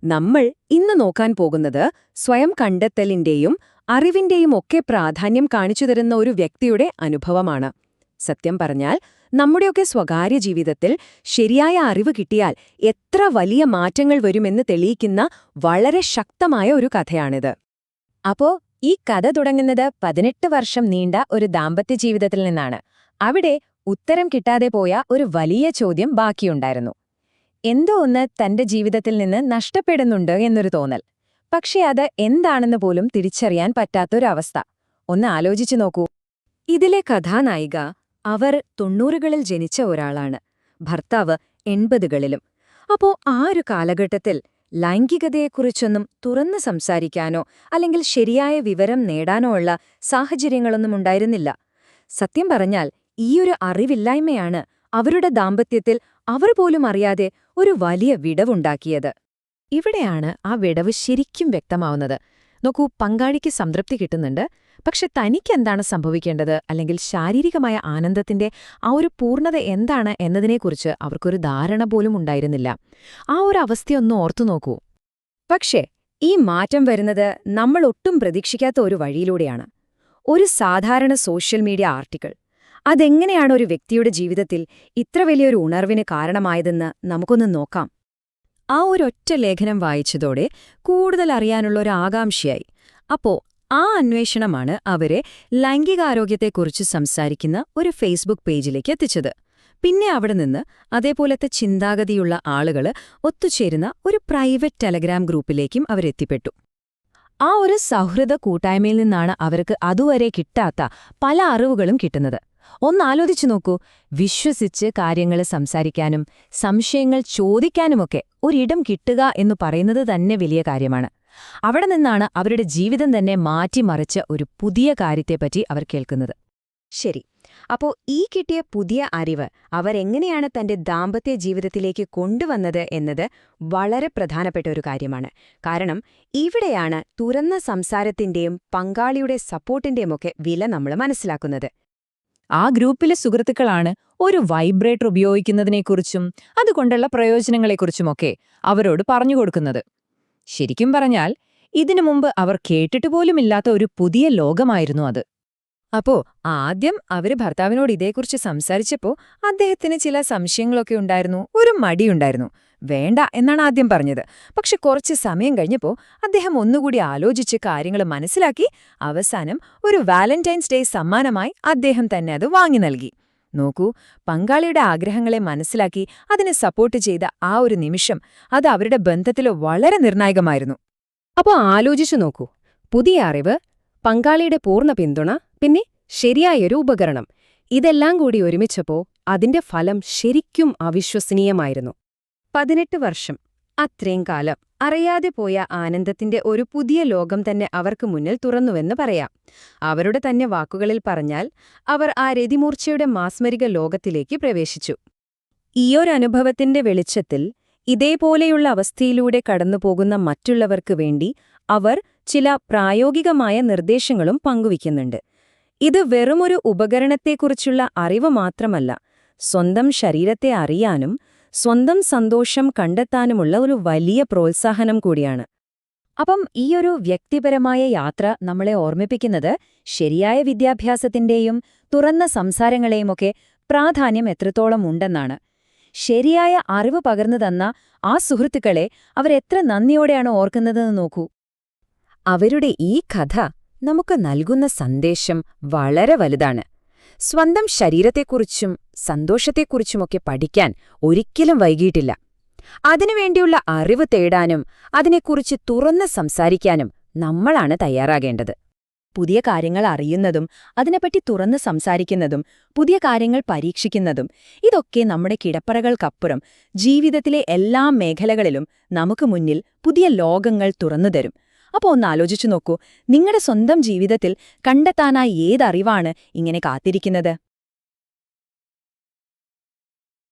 നമ്മൾ ഇന്ന് നോക്കാൻ പോകുന്നത് സ്വയം കണ്ടെത്തലിന്റെയും അറിവിന്റെയും ഒക്കെ പ്രാധാന്യം കാണിച്ചു തരുന്ന ഒരു വ്യക്തിയുടെ അനുഭവമാണ്. സത്യം പറഞ്ഞാൽ നമ്മുടെയൊക്കെ സ്വകാര്യ ജീവിതത്തിൽ ശരിയായ അറിവ് കിട്ടിയാൽ എത്ര വലിയ മാറ്റങ്ങൾ വരുമെന്ന് തെളിയിക്കുന്ന വളരെ ശക്തമായ ഒരു കഥയാണിത്. അപ്പോ ഈ കഥ തുടങ്ങുന്നത് 18 വർഷം നീണ്ട ഒരു ദാമ്പത്യ ജീവിതത്തിൽ നിന്നാണ്. അവിടെ ഉത്തരം കിട്ടാതെ പോയ ഒരു വലിയ ചോദ്യം ബാക്കിയുണ്ടായിരുന്നു. എന്തോ ഒന്ന് തന്റെ ജീവിതത്തിൽ നിന്ന് നഷ്ടപ്പെടുന്നുണ്ട് എന്നൊരു തോന്നൽ. പക്ഷെ അത് എന്താണെന്ന് പോലും തിരിച്ചറിയാൻ പറ്റാത്തൊരവസ്ഥ. ഒന്ന് ആലോചിച്ചു നോക്കൂ. ഇതിലെ കഥാനായിക അവർ 90കളിൽ ജനിച്ച ഒരാളാണ്. ഭർത്താവ് 80കളിലും. അപ്പോ ആ ഒരു കാലഘട്ടത്തിൽ ലൈംഗികതയെക്കുറിച്ചൊന്നും തുറന്ന് സംസാരിക്കാനോ അല്ലെങ്കിൽ ശരിയായ വിവരം നേടാനോ ഉള്ള സാഹചര്യങ്ങളൊന്നും ഉണ്ടായിരുന്നില്ല. സത്യം പറഞ്ഞാൽ ഈയൊരു അറിവില്ലായ്മയാണ് അവരുടെ ദാമ്പത്യത്തിൽ അവർ പോലും അറിയാതെ ഒരു വലിയ വിടവുണ്ടാക്കിയത്. ഇവിടെയാണ് ആ വിടവ് ശരിക്കും വ്യക്തമാവുന്നത്. നോക്കൂ, പങ്കാളിക്ക് സംതൃപ്തി കിട്ടുന്നുണ്ട്, പക്ഷെ തനിക്കെന്താണ് സംഭവിക്കേണ്ടത്, അല്ലെങ്കിൽ ശാരീരികമായ ആനന്ദത്തിന്റെ ആ ഒരു പൂർണ്ണത എന്താണ് എന്നതിനെക്കുറിച്ച് അവർക്കൊരു ധാരണ പോലും ഉണ്ടായിരുന്നില്ല. ആ ഒരു അവസ്ഥയൊന്ന് ഓർത്തു നോക്കൂ. പക്ഷേ ഈ മാറ്റം വരുന്നത് നമ്മൾ ഒട്ടും പ്രതീക്ഷിക്കാത്ത ഒരു വഴിയിലൂടെയാണ്. ഒരു സാധാരണ സോഷ്യൽ മീഡിയ ആർട്ടിക്കിൾ. അതെങ്ങനെയാണ് ഒരു വ്യക്തിയുടെ ജീവിതത്തിൽ ഇത്ര വലിയൊരു ഉണർവിന് കാരണമായതെന്ന് നമുക്കൊന്ന് നോക്കാം. ആ ഒരൊറ്റ ലേഖനം വായിച്ചതോടെ കൂടുതൽ അറിയാനുള്ള ഒരു ആകാംക്ഷയായി. അപ്പോ ആ അന്വേഷണമാണ് അവരെ ലൈംഗികാരോഗ്യത്തെക്കുറിച്ച് സംസാരിക്കുന്ന ഒരു ഫേസ്ബുക്ക് പേജിലേക്ക് എത്തിച്ചത്. പിന്നെ അവിടെ നിന്ന് അതേപോലത്തെ ചിന്താഗതിയുള്ള ആളുകൾ ഒത്തുചേരുന്ന ഒരു പ്രൈവറ്റ് ടെലഗ്രാം ഗ്രൂപ്പിലേക്കും അവരെത്തിപ്പെട്ടു. ആ ഒരു സൗഹൃദ കൂട്ടായ്മയിൽ നിന്നാണ് അവർക്ക് അതുവരെ കിട്ടാത്ത പല അറിവുകളും കിട്ടുന്നത്. ഒന്നാലോചിച്ചു നോക്കൂ, വിശ്വസിച്ച് കാര്യങ്ങൾ സംസാരിക്കാനും സംശയങ്ങൾ ചോദിക്കാനുമൊക്കെ ഒരിടം കിട്ടുക എന്നു പറയുന്നത് തന്നെ വലിയ കാര്യമാണ്. അവിടെ നിന്നാണ് അവരുടെ ജീവിതം തന്നെ മാറ്റിമറിച്ച ഒരു പുതിയ കാര്യത്തെപ്പറ്റി അവർ കേൾക്കുന്നത്. ശരി, അപ്പോ ഈ കിട്ടിയ പുതിയ അറിവ് അവരെങ്ങനെയാണ് തന്റെ ദാമ്പത്യ ജീവിതത്തിലേക്ക് കൊണ്ടുവന്നത് എന്നത് വളരെ പ്രധാനപ്പെട്ട ഒരു കാര്യമാണ്. കാരണം ഇവിടെയാണ് തുറന്ന സംസാരത്തിന്റെയും പങ്കാളിയുടെ സപ്പോർട്ടിന്റെയുമൊക്കെ വില നമ്മൾ മനസ്സിലാക്കുന്നത്. ആ ഗ്രൂപ്പിലെ സുഹൃത്തുക്കളാണ് ഒരു വൈബ്രേറ്റർ ഉപയോഗിക്കുന്നതിനെക്കുറിച്ചും അതുകൊണ്ടുള്ള പ്രയോജനങ്ങളെക്കുറിച്ചുമൊക്കെ അവരോട് പറഞ്ഞുകൊടുക്കുന്നത്. ശരിക്കും പറഞ്ഞാൽ ഇതിനു മുമ്പ് അവർ കേട്ടിട്ടുപോലുമില്ലാത്ത ഒരു പുതിയ ലോകമായിരുന്നു അത്. അപ്പോ ആദ്യം അവര് ഭർത്താവിനോട് ഇതേക്കുറിച്ച് സംസാരിച്ചപ്പോ അദ്ദേഹത്തിന് ചില സംശയങ്ങളൊക്കെ ഉണ്ടായിരുന്നു, ഒരു മടിയുണ്ടായിരുന്നു. വേണ്ട എന്നാണ് ആദ്യം പറഞ്ഞത്. പക്ഷെ കുറച്ച് സമയം കഴിഞ്ഞപ്പോ അദ്ദേഹം ഒന്നുകൂടി ആലോചിച്ച് കാര്യങ്ങൾ മനസ്സിലാക്കി അവസാനം ഒരു വാലന്റൈൻസ് ഡേ സമ്മാനമായി അദ്ദേഹം തന്നെ അത് വാങ്ങി നൽകി. നോക്കൂ, പങ്കാളിയുടെ ആഗ്രഹങ്ങളെ മനസ്സിലാക്കി അതിനെ സപ്പോർട്ട് ചെയ്ത ആ ഒരു നിമിഷം അത് അവരുടെ ബന്ധത്തിൽ വളരെ നിർണായകമായിരുന്നു. അപ്പോൾ ആലോചിച്ചു നോക്കൂ, പുതിയ അറിവ്, പങ്കാളിയുടെ പൂർണ്ണ പിന്തുണ, പിന്നെ ശരിയായൊരു ഉപകരണം, ഇതെല്ലാം കൂടി ഒരുമിച്ചപ്പോ അതിന്റെ ഫലം ശരിക്കും അവിശ്വസനീയമായിരുന്നു. 18 വർഷം, അത്രയും കാലം അറിയാതെ പോയ ആനന്ദത്തിന്റെ ഒരു പുതിയ ലോകം തന്നെ അവർക്ക് മുന്നിൽ തുറന്നുവെന്ന് പറയാം. അവരുടെ തന്നെ വാക്കുകളിൽ പറഞ്ഞാൽ അവർ ആ രതിമൂർച്ചയുടെ മാസ്മരിക ലോകത്തിലേക്ക് പ്രവേശിച്ചു. ഈയൊരനുഭവത്തിന്റെ വെളിച്ചത്തിൽ ഇതേപോലെയുള്ള അവസ്ഥയിലൂടെ കടന്നുപോകുന്ന മറ്റുള്ളവർക്ക് വേണ്ടി അവർ ചില പ്രായോഗികമായ നിർദ്ദേശങ്ങളും പങ്കുവയ്ക്കുന്നുണ്ട്. ഇത് വെറുമൊരു ഉപകരണത്തെക്കുറിച്ചുള്ള അറിവ് മാത്രമല്ല, സ്വന്തം ശരീരത്തെ അറിയാനും സ്വന്തം സന്തോഷം കണ്ടെത്താനുമുള്ള ഒരു വലിയ പ്രോത്സാഹനം കൂടിയാണ്. അപ്പം ഈയൊരു വ്യക്തിപരമായ യാത്ര നമ്മളെ ഓർമ്മിപ്പിക്കുന്നത് ശരിയായ വിദ്യാഭ്യാസത്തിന്റെയും തുറന്ന സംസാരങ്ങളെയുമൊക്കെ പ്രാധാന്യം എത്രത്തോളം ഉണ്ടെന്നാണ്. ശരിയായ അറിവ് പകർന്നു തന്ന ആ സുഹൃത്തുക്കളെ അവരെത്ര നന്ദിയോടെയാണ് ഓർക്കുന്നതെന്ന് നോക്കൂ. അവരുടെ ഈ കഥ നമുക്ക് നൽകുന്ന സന്ദേശം വളരെ വലുതാണ്. സ്വന്തം ശരീരത്തെക്കുറിച്ചും സന്തോഷത്തെക്കുറിച്ചുമൊക്കെ പഠിക്കാൻ ഒരിക്കലും വൈകിയിട്ടില്ല. അതിനുവേണ്ടിയുള്ള അറിവ് തേടാനും അതിനെക്കുറിച്ച് തുറന്ന് സംസാരിക്കാനും നമ്മളാണ് തയ്യാറാകേണ്ടത്. പുതിയ കാര്യങ്ങൾ അറിയുന്നതും അതിനെപ്പറ്റി തുറന്ന് സംസാരിക്കുന്നതും പുതിയ കാര്യങ്ങൾ പരീക്ഷിക്കുന്നതും ഇതൊക്കെ നമ്മുടെ കിടപ്പറകൾക്കപ്പുറം ജീവിതത്തിലെ എല്ലാ മേഖലകളിലും നമുക്ക് മുന്നിൽ പുതിയ ലോകങ്ങൾ തുറന്നുതരും. അപ്പോൾ ഒന്ന് ആലോചിച്ചു നോക്കൂ, നിങ്ങളുടെ സ്വന്തം ജീവിതത്തിൽ കണ്ടെത്താനായി ഏതറിവാണ് ഇങ്ങനെ കാത്തിരിക്കുന്നത്?